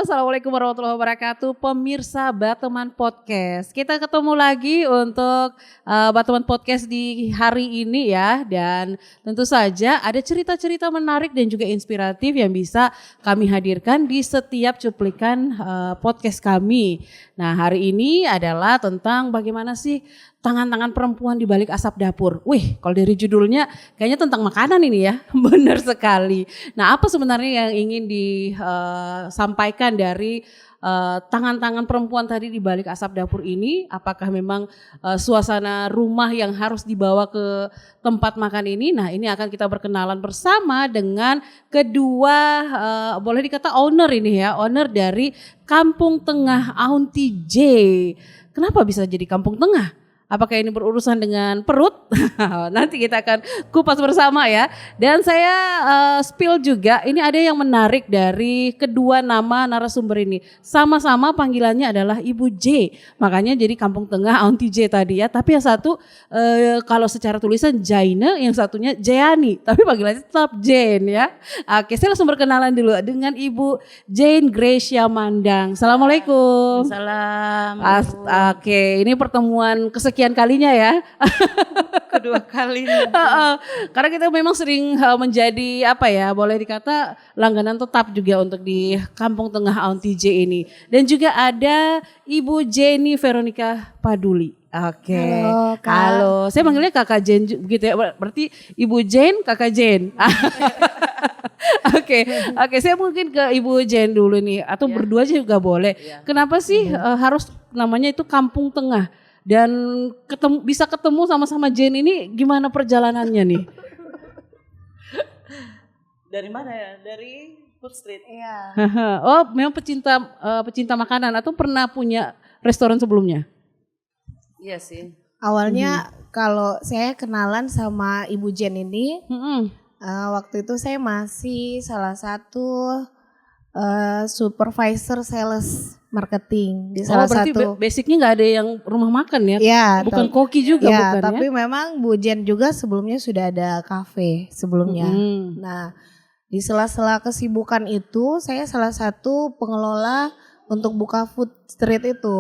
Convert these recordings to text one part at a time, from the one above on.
Assalamualaikum warahmatullahi wabarakatuh. Pemirsa Bateman Podcast. Kita ketemu lagi untuk Bateman Podcast di hari ini ya. Dan tentu saja ada cerita-cerita menarik dan juga inspiratif yang bisa kami hadirkan di setiap cuplikan podcast kami. Nah, hari ini adalah tentang bagaimana sih tangan-tangan perempuan di balik asap dapur. Wih, kalau dari judulnya kayaknya tentang makanan ini ya. Benar sekali. Nah, apa sebenarnya yang ingin disampaikan dari tangan-tangan perempuan tadi di balik asap dapur ini? Apakah memang suasana rumah yang harus dibawa ke tempat makan ini? Nah, ini akan kita berkenalan bersama dengan kedua boleh dikata owner ini ya, owner dari Kampung Tengah Aunty J. Kenapa bisa jadi Kampung Tengah? Apakah ini berurusan dengan perut? Nanti kita akan kupas bersama ya. Dan saya spill juga, ini ada yang menarik dari kedua nama narasumber ini. Sama-sama panggilannya adalah Ibu J. Makanya jadi Kampung Tengah Aunty J tadi ya. Tapi yang satu kalau secara tulisan Jaine, yang satunya Jayani. Tapi panggilannya tetap Jane ya. Oke, saya langsung berkenalan dulu dengan Ibu Jane Gracia Mandang. Assalamualaikum. Salam. Oke, ini pertemuan kesekian kalinya ya. Kedua kalinya. Karena kita memang sering menjadi apa ya, boleh dikata langganan tetap juga untuk di Kampung Tengah Aunty J ini. Dan juga ada Ibu Jenny Veronica Paduli. Oke. Halo, Kak. Halo. Saya manggilnya Kakak Jen begitu ya. Berarti Ibu Jen, Kakak Jen. Oke, saya mungkin ke Ibu Jen dulu nih, atau berdua aja juga boleh. Kenapa sih harus namanya itu Kampung Tengah? Dan bisa ketemu sama-sama Jen ini gimana perjalanannya nih? Dari mana ya? Dari Food Street. Iya. Oh, memang pecinta makanan atau pernah punya restoran sebelumnya? Iya sih. Awalnya kalau saya kenalan sama Ibu Jen ini, waktu itu saya masih salah satu supervisor sales marketing di salah berarti satu. Basicnya nggak ada yang rumah makan ya? Ya, bukan koki juga ya, bukan tapi ya? memang Bu Jen juga sebelumnya sudah ada kafe sebelumnya. Nah, di sela-sela kesibukan itu saya salah satu pengelola untuk buka Food Street itu.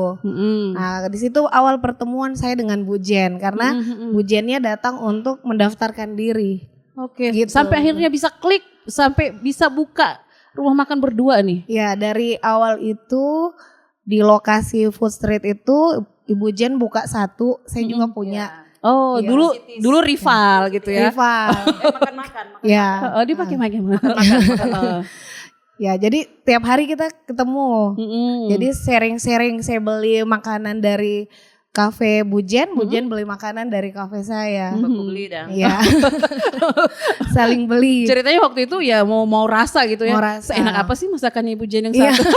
Nah, di situ awal pertemuan saya dengan Bu Jen karena Bu Jennya datang untuk mendaftarkan diri. Oke, gitu. Sampai akhirnya bisa klik, sampai bisa buka rumah makan berdua nih. Ya, dari awal itu di lokasi Food Street itu Ibu Jen buka satu, saya juga punya. Oh, iya, dulu rival gitu ya. Rival. Makan-makan. Ya. Oh, dia pakai makan. Ya, jadi tiap hari kita ketemu. Jadi sharing-sharing, saya beli makanan dari kafe Bu Jen beli makanan dari kafe saya. Baku beli dah. Iya. Saling beli. Ceritanya waktu itu ya mau rasa gitu ya. Mau rasa. Seenak apa sih masakannya Ibu Jen yang Iya. satu?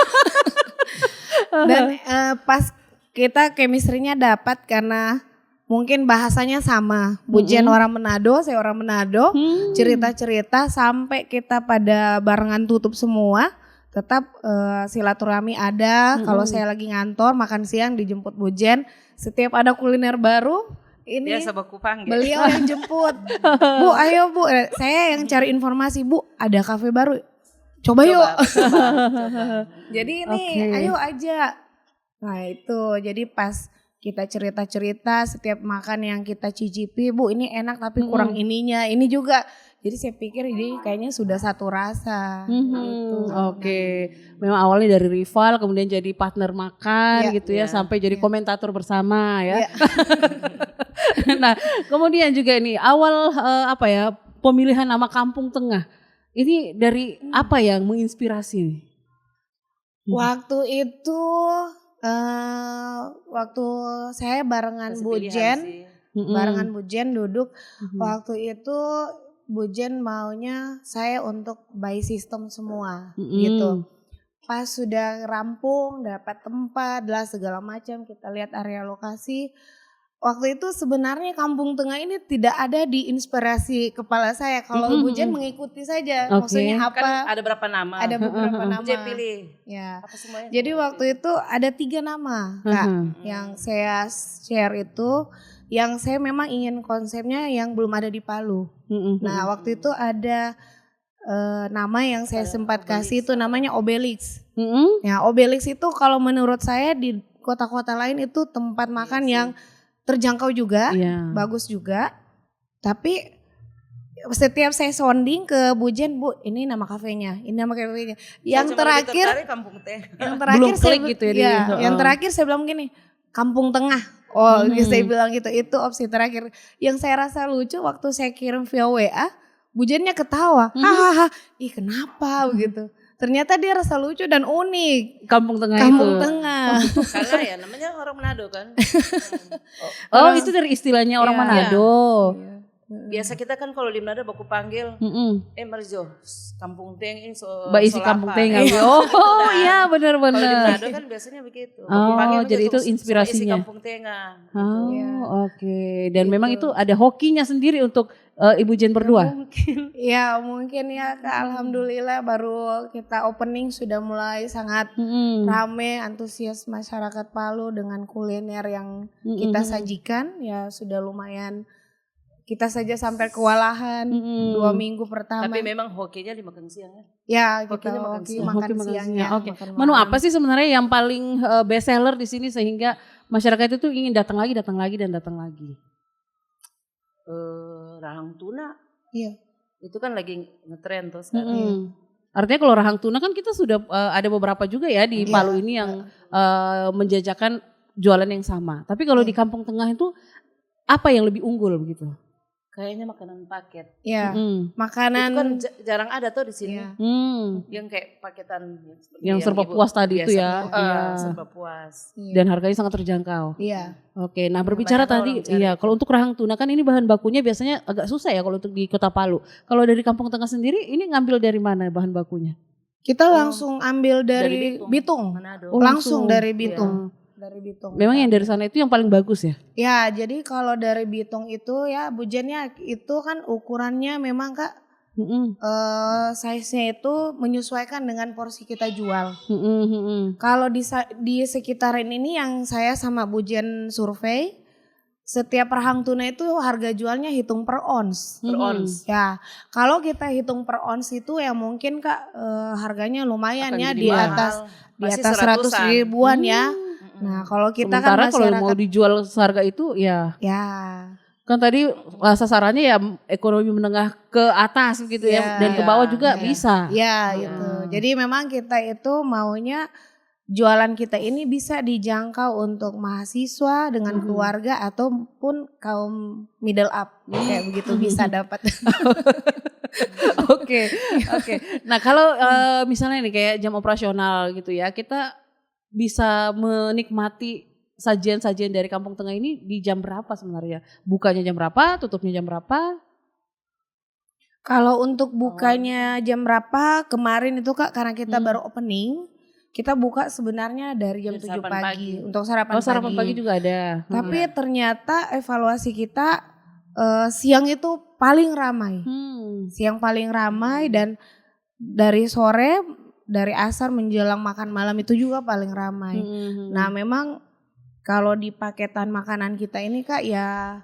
Dan pas kita chemistry-nya dapat karena mungkin bahasanya sama. Bu Jen orang Manado, saya orang Manado. Cerita-cerita sampai kita pada barengan tutup semua. Tetap silaturahmi ada. Kalau saya lagi ngantor makan siang dijemput Bu Jen. Setiap ada kuliner baru ini Biasa baku panggil. beliau yang jemput. Bu, ayo Bu, saya yang cari informasi. Bu, ada kafe baru. Coba yuk. Coba. Jadi ini ayo aja. Nah itu jadi pas kita cerita-cerita setiap makan yang kita cicipi, Bu ini enak tapi kurang ininya. Ini juga. Jadi saya pikir ini kayaknya sudah satu rasa. Gitu. Oke. Memang awalnya dari rival kemudian jadi partner makan gitu ya sampai jadi komentator bersama ya. Nah, kemudian juga ini awal pemilihan nama Kampung Tengah. Ini dari apa yang menginspirasi? Waktu itu waktu saya barengan Bu Jen, duduk. Waktu itu Bu Jen maunya saya untuk buy system semua gitu. Pas sudah rampung, dapat tempat, lah segala macam, kita lihat area lokasi. Waktu itu sebenarnya Kampung Tengah ini tidak ada di inspirasi kepala saya. Kalau Bu Jen mengikuti saja, maksudnya apa? Kan ada berapa nama? Ada beberapa nama. Jen pilih. Ya. Apa semuanya? Jadi waktu itu ada 3 nama, Kak, yang saya share itu. Yang saya memang ingin konsepnya yang belum ada di Palu. Nah waktu itu ada nama yang saya sempat kasih itu namanya Obelix. Ya, Obelix itu kalau menurut saya di kota-kota lain itu tempat makan yang terjangkau juga, bagus juga. Tapi setiap saya sounding ke Bu Jen, Bu, ini nama kafenya, ini nama kafenya. Yang terakhir, Kampung Teh. Belum klik gitu ya. Yang terakhir saya bilang gini, Kampung Tengah. Oh, saya bilang gitu. Itu opsi terakhir. Yang saya rasa lucu waktu saya kirim via WA, Bu Jennya ketawa. Hahaha, ih kenapa begitu. Ternyata dia rasa lucu dan unik. Kampung Tengah Kampung itu. Tengah. Karena ya namanya orang Manado kan. Oh, itu dari istilahnya orang Manado. Biasa kita kan kalau di Manado baku panggil, Marjo, Kampung Teng ini Mbak isi Kampung Teng. Oh iya benar-benar. Kalau di Manado kan biasanya begitu. Oh, jadi itu inspirasinya. Isi Kampung Tengah. Oh, oke. Dan memang itu ada hokinya sendiri untuk Ibu Jen berdua. Mungkin. Ya mungkin ya Kak, alhamdulillah baru kita opening sudah mulai sangat rame, antusias masyarakat Palu dengan kuliner yang kita sajikan ya sudah lumayan. Kita saja sampai kewalahan 2 minggu pertama. Tapi memang hokinya dimakan siang ya? Ya kita Hokinya makan hoki siang. makan siangnya. Oke. Menu apa sih sebenarnya yang paling best seller di sini sehingga masyarakat itu ingin datang lagi dan datang lagi? Rahang tuna. Iya. Itu kan lagi ngetren tuh sekarang. Artinya kalau rahang tuna kan kita sudah ada beberapa juga ya di Palu ini yang menjajakan jualan yang sama. Tapi kalau di Kampung Tengah itu apa yang lebih unggul begitu? Kayaknya makanan paket. Iya. Makanan itu kan jarang ada tuh di sini. Iya. Yang kayak paketan yang serba puas tadi itu ya. Serba puas. Dan harganya sangat terjangkau. Iya. Oke, nah berbicara tadi, kalau untuk rahang tuna kan ini bahan bakunya biasanya agak susah ya kalau untuk di Kota Palu. Kalau dari Kampung Tengah sendiri ini ngambil dari mana bahan bakunya? Kita langsung ambil dari Bitung. Manado. Langsung dari Bitung. Dari Bitung. Memang yang dari sana itu yang paling bagus ya? Ya, jadi kalau dari Bitung itu ya Bu Jennya itu kan ukurannya memang Kak size-nya itu menyesuaikan dengan porsi kita jual. Kalau di sekitaran ini yang saya sama Bu Jen survei, setiap rahang tuna itu harga jualnya hitung per ons. Per ons. Ya, kalau kita hitung per ons itu ya mungkin Kak harganya lumayan ya di mahal. atas 100 ribuan ya. Nah kalau kita sementara kan kalau mau dijual seharga itu ya kan tadi sasarannya ya ekonomi menengah ke atas gitu ya dan ke bawah juga bisa. Ya gitu. Jadi memang kita itu maunya jualan kita ini bisa dijangkau untuk mahasiswa dengan keluarga ataupun kaum middle up kayak begitu bisa dapat. Oke. Nah kalau misalnya nih kayak jam operasional gitu ya, kita bisa menikmati sajian-sajian dari Kampung Tengah ini di jam berapa sebenarnya? Bukanya jam berapa, tutupnya jam berapa? Kalau untuk bukanya jam berapa kemarin itu Kak karena kita baru opening, kita buka sebenarnya dari jam 7 pagi untuk sarapan pagi. Sarapan pagi juga ada. Tapi ternyata evaluasi kita siang itu paling ramai. Siang paling ramai dan dari sore, dari asar menjelang makan malam itu juga paling ramai. Nah memang kalau di paketan makanan kita ini Kak ya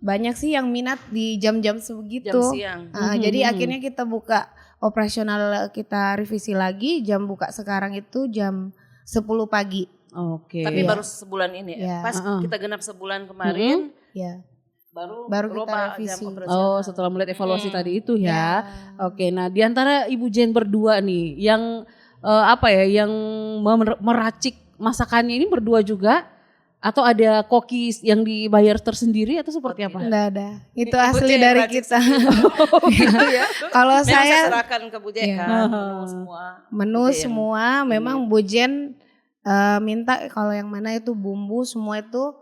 banyak sih yang minat di jam-jam sebegitu. Jam siang. Jadi akhirnya kita buka operasional, kita revisi lagi jam buka sekarang itu jam 10 pagi. Oke. Tapi baru sebulan ini ya. Pas kita genap sebulan kemarin. Baru kita revisi. Oh, setelah melihat evaluasi tadi itu ya. Oke, nah di antara Ibu Jen berdua nih yang yang meracik masakannya ini berdua juga atau ada koki yang dibayar tersendiri atau seperti apa? Enggak ada. Itu asli dari kita. Gitu ya. Kalau saya serahkan ke Bu Jen kan menu semua memang Bu Jen minta kalau yang mana itu bumbu semua itu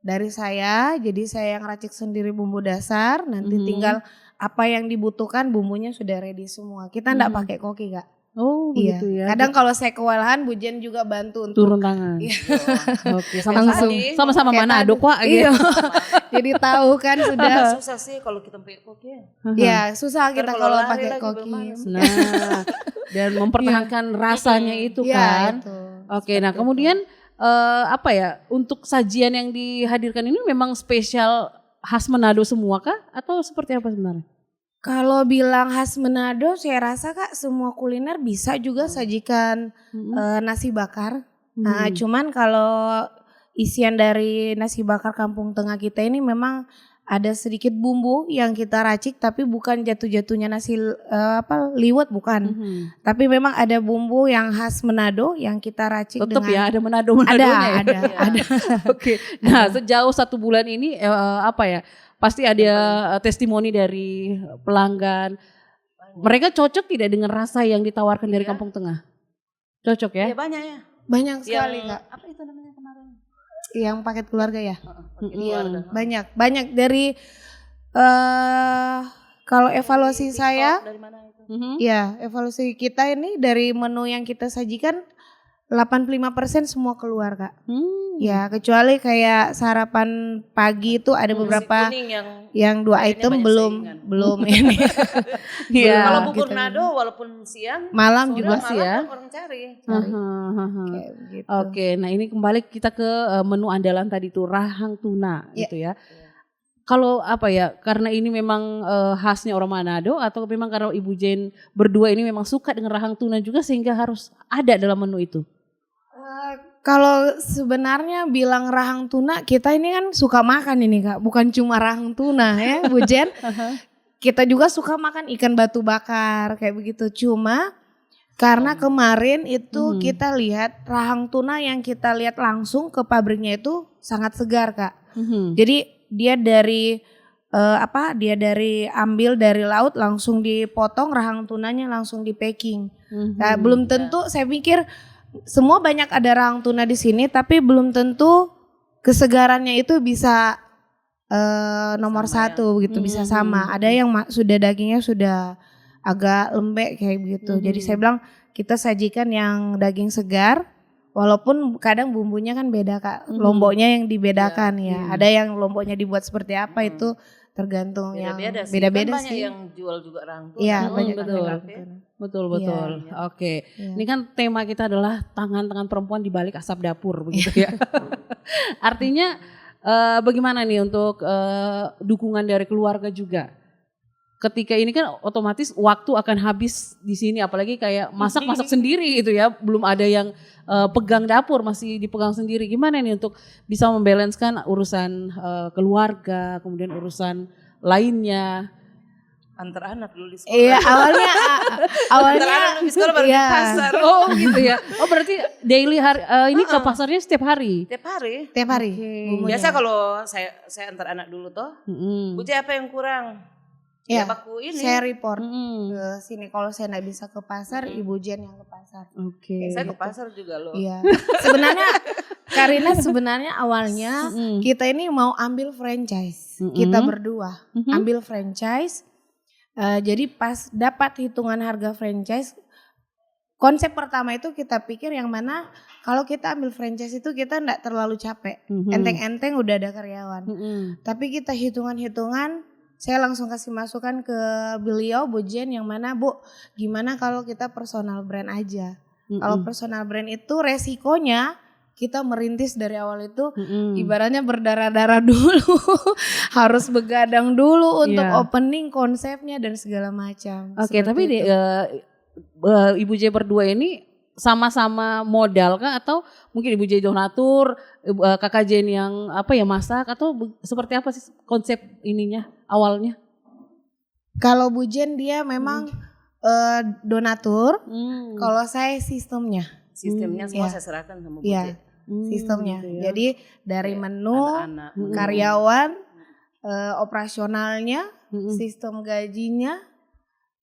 dari saya, jadi saya yang racik sendiri bumbu dasar, nanti tinggal apa yang dibutuhkan bumbunya sudah ready semua. Kita enggak pakai koki Kak. Oh begitu ya. Kadang kalau saya kewalahan Bu Jen juga bantu untuk turun tangan. Oke, sama-sama Manado Pak gitu. Jadi tahu kan sudah. Susah sih kalau kita pakai koki. Ya susah kita kalau pakai koki. Nah, dan mempertahankan rasanya itu kan. Oke, nah kemudian untuk sajian yang dihadirkan ini memang spesial khas Manado semua kah atau seperti apa sebenarnya? Kalau bilang khas Manado, saya rasa Kak semua kuliner bisa juga sajikan nasi bakar. Nah, cuman kalau isian dari nasi bakar Kampung Tengah kita ini memang ada sedikit bumbu yang kita racik, tapi bukan jatuh-jatuhnya nasi liwet, bukan. Tapi memang ada bumbu yang khas Manado yang kita racik. Tetap dengan ya ada Manado-Manadonya. Ada. Oke. Nah, sejauh 1 bulan ini pasti ada testimoni dari pelanggan. Mereka cocok tidak dengan rasa yang ditawarkan dari Kampung Tengah? Cocok ya? Iya banyak ya. Banyak sekali Kak. Apa itu namanya kemarin? Yang paket keluarga ya? Keluarga. Banyak dari kalau evaluasi saya, dari mana itu? ya evaluasi kita ini dari menu yang kita sajikan 85% semua keluar Kak. Ya kecuali kayak sarapan pagi itu ada beberapa yang 2 item belum ini. Ya. Kalau bubur nado walaupun siang, malam juga sih ya. Orang cari. Gitu. Oke, nah ini kembali kita ke menu andalan tadi tuh rahang tuna gitu ya. Kalau karena ini memang khasnya orang Manado atau memang karena Ibu Jen berdua ini memang suka dengan rahang tuna juga sehingga harus ada dalam menu itu? Kalau sebenarnya bilang rahang tuna, kita ini kan suka makan ini Kak, bukan cuma rahang tuna ya Bu Jen. Kita juga suka makan ikan batu bakar kayak begitu. Cuma karena kemarin itu kita lihat rahang tuna yang kita lihat langsung ke pabriknya itu sangat segar Kak. Jadi dia dari ambil dari laut langsung dipotong, rahang tunanya langsung di packing. Nah, belum tentu saya pikir semua banyak ada rahang tuna di sini, tapi belum tentu kesegarannya itu bisa nomor sama 1 gitu, bisa sama. Ada yang sudah dagingnya sudah agak lembek kayak begitu. Jadi saya bilang kita sajikan yang daging segar, walaupun kadang bumbunya kan beda Kak, lomboknya yang dibedakan ya. Ada yang lomboknya dibuat seperti apa itu tergantung beda-beda sih. Banyak yang jual juga rahang tuna. Iya, banyak Betul. Ya. Oke. Ini kan tema kita adalah tangan-tangan perempuan di balik asap dapur begitu ya. Artinya bagaimana nih untuk dukungan dari keluarga juga? Ketika ini kan otomatis waktu akan habis di sini, apalagi kayak masak sendiri gitu ya, belum ada yang pegang dapur, masih dipegang sendiri. Gimana nih untuk bisa membalanskan urusan keluarga, kemudian urusan lainnya? Antar anak dulu di sekolah. Iya, awalnya antar anak dulu di sekolah baru di pasar. Oh gitu ya. Oh berarti daily ini ke pasarnya setiap hari? Tiap hari. Okay. Biasa kalau saya antar anak dulu toh. Bu Jen apa yang kurang? Ya, baku ini. Saya report ke sini. Kalau saya nggak bisa ke pasar, Ibu Jen yang ke pasar. Oke. Saya ke pasar juga loh. Iya. Sebenarnya awalnya kita ini mau ambil franchise. Kita berdua ambil franchise. Jadi pas dapat hitungan harga franchise, konsep pertama itu kita pikir yang mana kalau kita ambil franchise itu kita enggak terlalu capek. Enteng-enteng udah ada karyawan. Tapi kita hitungan-hitungan, saya langsung kasih masukan ke beliau Bu Jen yang mana Bu, gimana kalau kita personal brand aja. Kalau personal brand itu resikonya kita merintis dari awal itu ibaratnya berdarah-darah dulu. Harus begadang dulu untuk opening konsepnya dan segala macam. Oke, tapi Ibu J berdua ini sama-sama modal kah atau mungkin Ibu J donatur, Kakak Jen yang masak atau seperti apa sih konsep ininya awalnya? Kalau Bu Jen dia memang donatur, kalau saya sistemnya. Sistemnya semua saya serahkan sama Bu Jen. Sistemnya. Gitu ya. Jadi dari menu, karyawan, operasionalnya, sistem gajinya,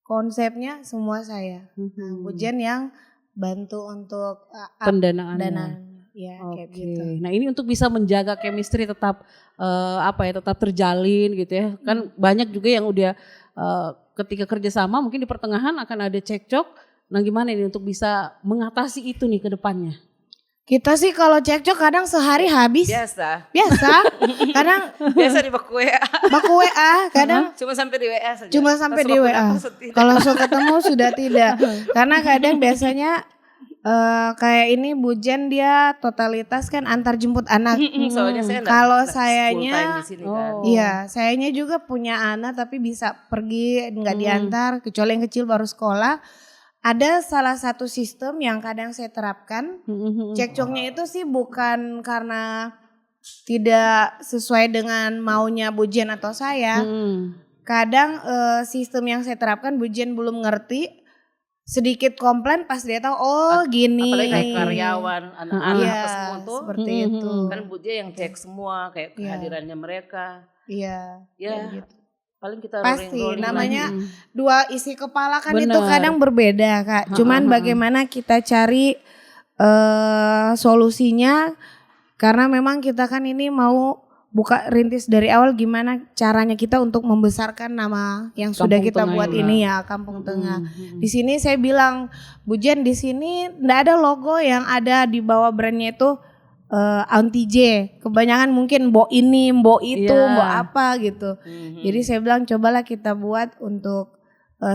konsepnya semua saya. Bu Jen yang bantu untuk pendanaan. Ya, kayak gitu. Nah ini untuk bisa menjaga chemistry tetap tetap terjalin gitu ya. Kan banyak juga yang udah ketika kerjasama mungkin di pertengahan akan ada cekcok. Nah gimana ini untuk bisa mengatasi itu nih ke depannya? Kita sih kalau cekcok kadang sehari habis. Biasa. Kadang biasa di baku WA. Kadang cuma sampai di WA saja. Cuma sampai di WA. Kalau ketemu sudah tidak. Karena kadang biasanya Kayak ini Bu Jen dia totalitas kan antar jemput anak. Soalnya saya kalau sayanya, kan. sayanya juga punya anak tapi bisa pergi nggak diantar, kecuali yang kecil baru sekolah. Ada salah satu sistem yang kadang saya terapkan. Cekcoknya itu sih bukan karena tidak sesuai dengan maunya Bu Jen atau saya. Kadang sistem yang saya terapkan Bu Jen belum ngerti, sedikit komplain pas dia tahu gini. Apalagi kayak karyawan, anak-anak apa semua tuh. Seperti itu. Kan Bu Jen yang cek semua kayak kehadirannya mereka. Iya. Gitu. Paling kita pasti rolling namanya lagi. Dua isi kepala kan itu kadang berbeda Kak. Cuman bagaimana kita cari solusinya. Karena memang kita kan ini mau buka rintis dari awal gimana caranya kita untuk membesarkan nama yang sudah kita buat ini ya Kampung Tengah. Di sini saya bilang Bu Jen di sini enggak ada logo yang ada di bawah brandnya itu anti J. Kebanyakan mungkin mbok ini, mbok itu, mbok apa gitu. Jadi saya bilang cobalah kita buat untuk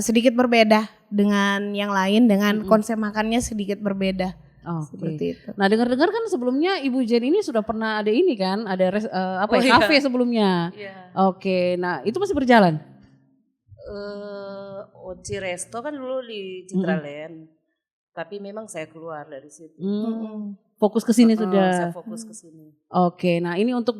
sedikit berbeda dengan yang lain dengan konsep makannya sedikit berbeda. Seperti itu. Nah dengar-dengar kan sebelumnya Ibu Jen ini sudah pernah ada ini kan, ada kafe sebelumnya. Oke, nah itu masih berjalan? Oci Resto kan dulu di Citraland, tapi memang saya keluar dari situ. Fokus ke sini sudah. Saya fokus ke sini. Oke, nah ini untuk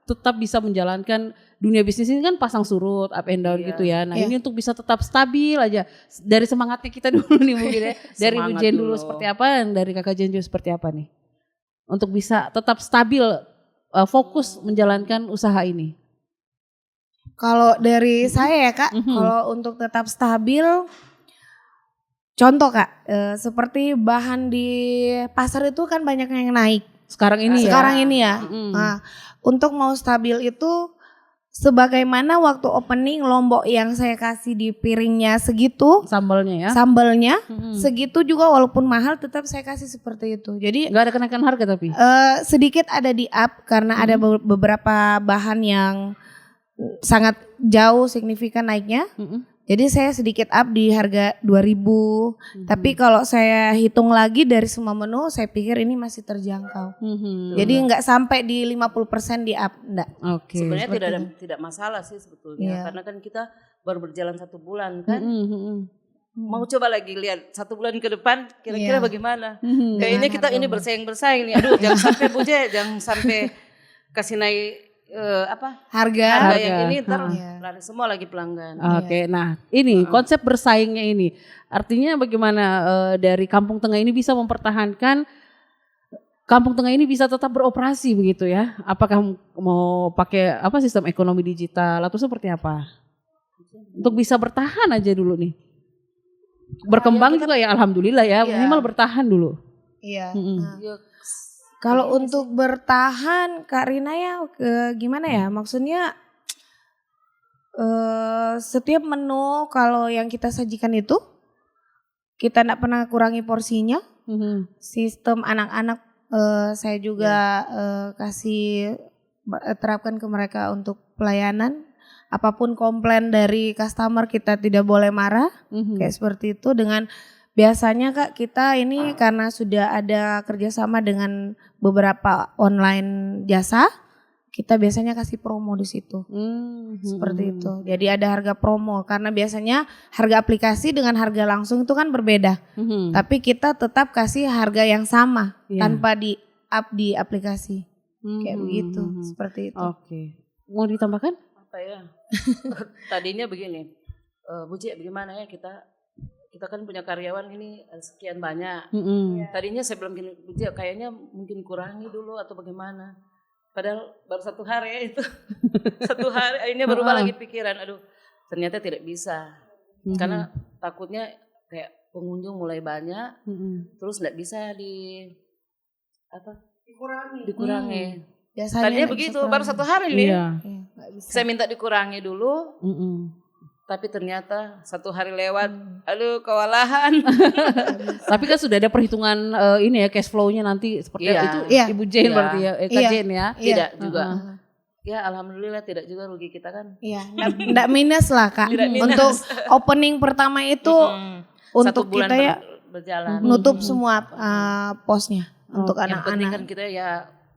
tetap bisa menjalankan dunia bisnis ini kan pasang surut, up and down gitu ya. Nah ini untuk bisa tetap stabil aja. Dari semangatnya kita dulu nih mungkin ya. Dari Bu Jen dulu seperti apa, dan dari Kakak Jen juga seperti apa nih? Untuk bisa tetap stabil, fokus menjalankan usaha ini. Kalau dari saya ya Kak, kalau untuk tetap stabil, contoh Kak, seperti bahan di pasar itu kan banyak yang naik. Sekarang ini ya. Nah, untuk mau stabil itu sebagaimana waktu opening lombok yang saya kasih di piringnya segitu, sambalnya segitu juga walaupun mahal tetap saya kasih seperti itu. Jadi nggak ada kenaikan harga tapi sedikit ada di up karena ada beberapa bahan yang sangat jauh signifikan naiknya. Jadi saya sedikit up di harga 2.000. Tapi kalau saya hitung lagi dari semua menu, saya pikir ini masih terjangkau. Jadi nggak sampai di 50% di up, enggak. Sebenarnya tidak masalah sih sebetulnya, karena kan kita baru berjalan 1 bulan kan. Mau coba lagi lihat 1 bulan ke depan kira-kira bagaimana. Kayaknya kita ini bersaing nih. Aduh, jangan sampai Bu Jen, jangan sampai kasih naik harga yang ini ntar lari semua lagi pelanggan. Oke, nah ini konsep bersaingnya ini artinya bagaimana dari Kampung Tengah ini bisa mempertahankan Kampung Tengah ini bisa tetap beroperasi begitu ya? Apakah mau pakai sistem ekonomi digital atau seperti apa? Untuk bisa bertahan aja dulu nih. Berkembang juga ya alhamdulillah ya, minimal bertahan dulu. Iya. Kalau untuk bertahan Kak Rina ya gimana ya, maksudnya setiap menu kalau yang kita sajikan itu kita tidak pernah kurangi porsinya. Sistem anak-anak saya juga kasih terapkan ke mereka untuk pelayanan. Apapun komplain dari customer kita tidak boleh marah, kayak seperti itu. Dengan biasanya Kak kita ini karena sudah ada kerjasama dengan beberapa online jasa, kita biasanya kasih promo di situ, seperti itu. Jadi ada harga promo karena biasanya harga aplikasi dengan harga langsung itu kan berbeda, tapi kita tetap kasih harga yang sama tanpa di up di aplikasi, kayak begitu, seperti itu. Oke, mau ditambahkan? Apa ya? Tadinya begini, Bu Jen bagaimana ya kita kan punya karyawan ini sekian banyak. Tadinya saya bilang gini, Bu Jen kayaknya mungkin kurangi dulu atau bagaimana. Padahal baru 1 hari ya itu. 1 hari akhirnya berubah lagi pikiran. Aduh ternyata tidak bisa. Karena takutnya kayak pengunjung mulai banyak. Terus gak bisa dikurangi. Tadinya begitu baru 1 hari nih. Saya minta dikurangi dulu. Tapi ternyata 1 hari lewat, aduh kewalahan. Tapi kan sudah ada perhitungan ini ya cash flow-nya nanti seperti itu. Ibu Jen berarti ya, Kak Jen ya. Tidak juga. Ya alhamdulillah tidak juga rugi kita kan. Iya, enggak minus lah Kak. Untuk opening pertama itu untuk kita ya berjalan. Menutup semua posnya untuk Yang penting kan anak-anak. kita ya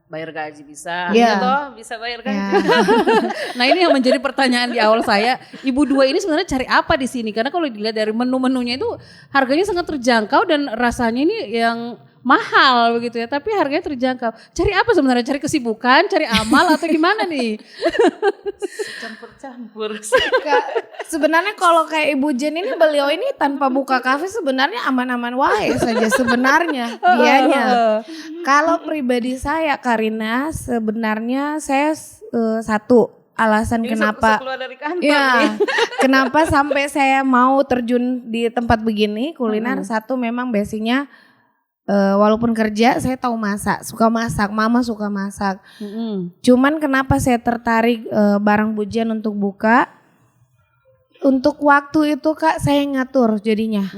bayar gaji bisa, Iya. toh bisa bayar gaji. Ya. Nah ini yang menjadi pertanyaan di awal saya, ibu dua ini sebenarnya cari apa di sini? Karena kalau dilihat dari menu-menunya itu harganya sangat terjangkau dan rasanya ini yang mahal begitu ya, tapi harganya terjangkau. Cari apa sebenarnya? Cari kesibukan, cari amal atau gimana nih? Campur-campur. Kak, sebenarnya kalau kayak Ibu Jen ini, beliau ini tanpa buka kafe sebenarnya aman-aman wae saja sebenarnya dianya. Kalau pribadi saya Karina, sebenarnya saya satu alasan Ini kenapa keluar dari kantor ya nih. kenapa sampai saya mau terjun di tempat begini kuliner. Satu, memang basicnya walaupun kerja saya tahu masak, suka masak, mama suka masak. Cuman kenapa saya tertarik bareng Bu Jen untuk buka? Untuk waktu itu Kak saya yang ngatur jadinya.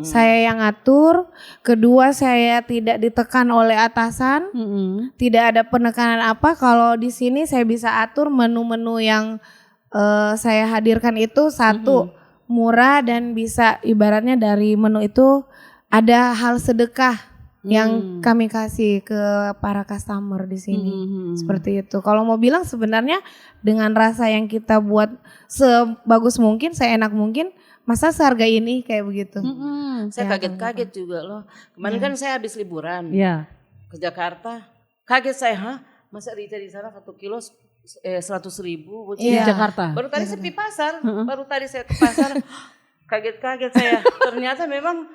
Saya yang ngatur. Kedua, saya tidak ditekan oleh atasan. Tidak ada penekanan apa. Kalau di sini saya bisa atur menu-menu yang saya hadirkan itu. Satu, murah dan bisa ibaratnya dari menu itu ada hal sedekah yang kami kasih ke para customer di sini. Seperti itu. Kalau mau bilang sebenarnya dengan rasa yang kita buat sebagus mungkin, seenak mungkin, masa seharga ini kayak begitu. Saya Ya, kaget-kaget juga loh. Kemarin kan saya habis liburan Ya. ke Jakarta. Kaget saya, masa Rica di sana 1 kilo 100.000. Di Iya. Jakarta. Baru tadi saya pergi pasar, baru tadi saya ke pasar. Kaget-kaget saya. Ternyata memang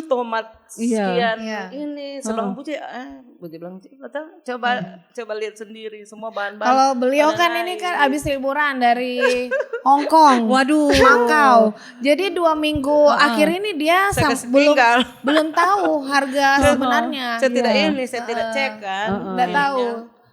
tomat sekian Iya. ini. Sebelum Bu bilang coba lihat sendiri semua bahan-bahan. Kalau beliau pada kan ini naik. kan abis liburan dari Hong Kong, Waduh. Macau. Jadi 2 minggu akhir ini dia Saya kasih belum tinggal. belum tahu harga sebenarnya. Saya tidak saya tidak cek kan. Nggak tahu.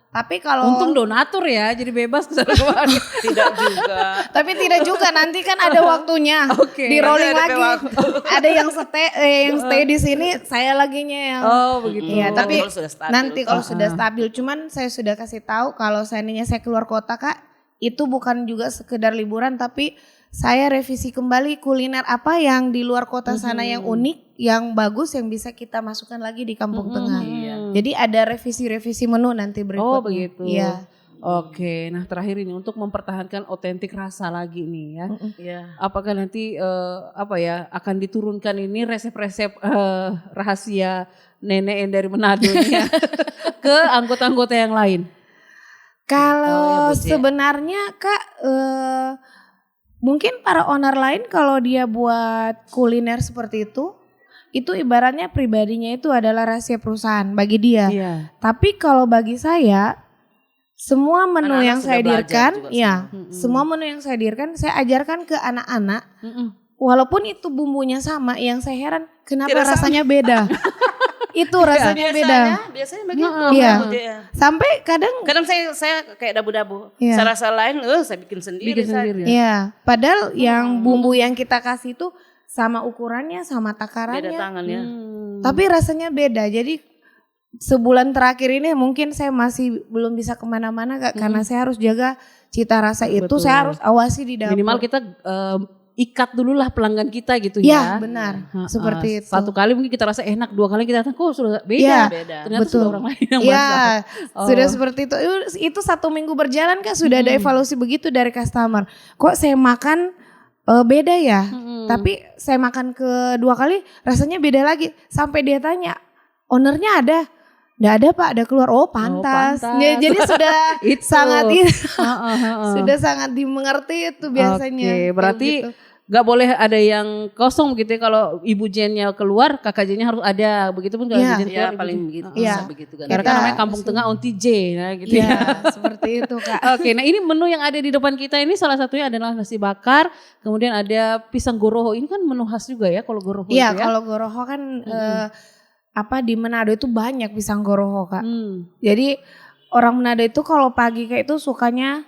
Tapi kalau Untung donatur ya, jadi bebas ke sana kemari. Tidak juga. tapi tidak juga, nanti kan ada waktunya. Oke. Di rolling Nanti ada lagi. Ada yang stay di sini, saya laginya yang Oh begitu. Iya, tapi kalau sudah stabil. nanti kalau sudah stabil. Cuman saya sudah kasih tahu kalau seandainya saya keluar kota Kak, itu bukan juga sekedar liburan, tapi saya revisi kembali kuliner apa yang di luar kota sana yang unik, yang bagus, yang bisa kita masukkan lagi di Kampung Tengah. Jadi ada revisi-revisi menu nanti berikutnya. Oh begitu. Iya. Oke, nah terakhir ini untuk mempertahankan otentik rasa lagi nih ya. Iya. Apakah nanti akan diturunkan ini resep-resep rahasia nenek yang dari Manado ini ya, ke anggota-anggota yang lain? Kalau Tahu ya, Bu Cia. sebenarnya Kak, mungkin para owner lain kalau dia buat kuliner seperti itu ibaratnya pribadinya itu adalah rahasia perusahaan bagi dia. Iya. Tapi kalau bagi saya, semua menu Anak-anak yang sudah saya belajar hadirkan, juga ya, semua menu yang saya hadirkan, saya ajarkan ke anak-anak. Walaupun itu bumbunya sama, yang saya heran kenapa Tidak sama. rasanya beda. Itu rasanya beda. Biasanya begitu. Iya. Bu Cia. Sampai kadang Kadang saya kayak dabu-dabu. Iya. Saya rasa lain, saya bikin sendiri. Bikin saja. sendiri. Iya, padahal yang bumbu yang kita kasih itu sama ukurannya, sama Beda takarannya, tangan ya. tapi rasanya beda. Jadi sebulan terakhir ini mungkin saya masih belum bisa kemana-mana Kak, karena saya harus jaga cita rasa itu, Betul. saya harus awasi di dapur. Minimal kita ikat dulu lah pelanggan kita gitu Ya, ya. benar, Heeh. seperti itu. Satu kali mungkin kita rasa enak, 2 kali kita kok sudah beda. Iya, Beda. Ternyata betul. sudah orang lain yang Iya, masak. Oh. sudah seperti itu. Itu 1 minggu berjalan Kak, sudah ada evaluasi begitu dari customer. Kok saya makan beda ya? Tapi saya makan kedua kali rasanya beda lagi. Sampai dia tanya, ownernya ada? Nggak ada Pak, ada keluar. Oh pantas. pantas. Jadi sudah Itu. sangat Heeh. sudah sangat dimengerti itu biasanya. Oke, Kayak berarti gitu. nggak boleh ada yang kosong gitu ya. Kalau ibu Jennya keluar, kakak Jennya harus ada. Begitupun kalau Iya. ibu Jen Ya keluar, ibu paling Jen. begitu. Iya. Bisa begitu kan. Karena kan Kita- namanya Kampung Tengah Onti J, nah gitu Iya, ya. seperti itu Kak. Oke, nah ini menu yang ada di depan kita ini salah satunya adalah nasi bakar, kemudian ada pisang goroho. Ini kan menu khas juga ya kalau goroho Iya, itu ya. kalau goroho kan di Manado itu banyak pisang goroho Kak. Jadi orang Manado itu kalau pagi kayak itu sukanya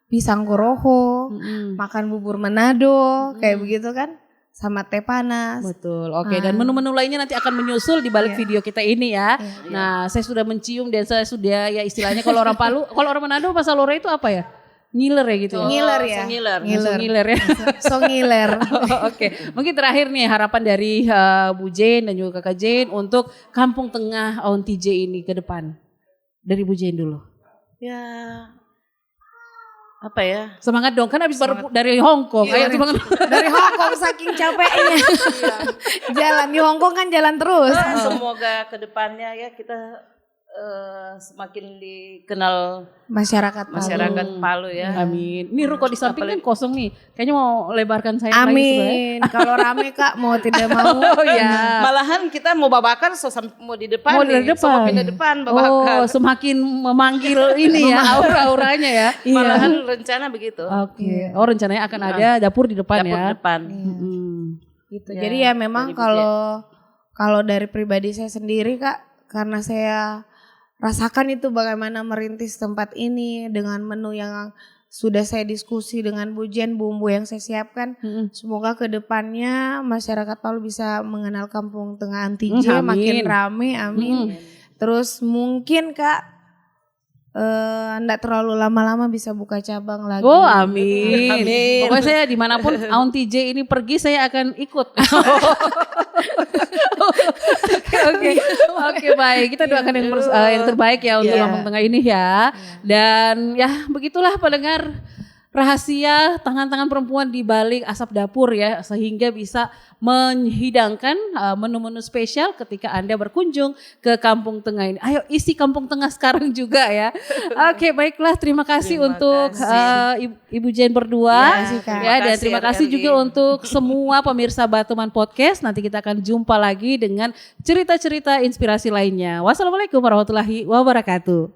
pisang goroho, makan bubur Manado, kayak begitu kan, sama teh panas. Betul. Oke, dan menu-menu lainnya nanti akan menyusul di balik video kita ini ya. Nah, saya sudah mencium dan saya sudah ya istilahnya kalau orang Palu, kalau orang Manado Pasalore itu apa ya? ngiler ya gitu. Ngiler ya. Langsung ngiler ya. So ngiler. Oke, mungkin terakhir nih harapan dari Bu Jane dan juga Kakak Jane untuk Kampung Tengah Aunty J ini ke depan. Dari Bu Jane dulu. Ya apa ya? Semangat dong, kan habis baru dari Hong Kong. Ayo semangat. Dari Hong Kong saking capeknya. Jalan di Hong Kong kan jalan terus. Semoga ke depannya ya kita semakin dikenal Masyarakat Palu ya. Amin. Ini ruko di samping kan kosong nih. Kayaknya mau lebarkan sayap lagi sebenarnya. Amin. Kalau rame Kak mau tidak mau. Oh ya. Malahan kita mau babakan mau di depan Mau nih. di depan. Mau pindah depan babakan. Oh, semakin memanggil ini ya aura-auranya ya. Malahan rencana begitu. Oke. Oh, rencananya akan ada dapur di depan Dapur ya. di depan. Gitu. Jadi ya memang kalau dari pribadi saya sendiri Kak, karena saya rasakan itu bagaimana merintis tempat ini dengan menu yang sudah saya diskusi dengan Bu Jen, bumbu yang saya siapkan. Semoga ke depannya masyarakat Palu bisa mengenal Kampung Tengah Aunty J makin rame, amin. Terus mungkin Kak enggak terlalu lama-lama bisa buka cabang lagi. Oh amin. Pokoknya saya dimanapun Aunty J ini pergi saya akan ikut. Oke, baik. Kita doakan yang terbaik ya untuk Kampung Tengah ini ya. Dan ya begitulah pendengar rahasia tangan-tangan perempuan di balik asap dapur ya, sehingga bisa menghidangkan menu-menu spesial ketika Anda berkunjung ke Kampung Tengah ini. Ayo isi Kampung Tengah sekarang juga ya. Oke, baiklah, terima kasih untuk Ibu Jane berdua dan terima kasih juga untuk semua pemirsa Batuman Podcast. Nanti kita akan jumpa lagi dengan cerita-cerita inspirasi lainnya. Wassalamualaikum warahmatullahi wabarakatuh.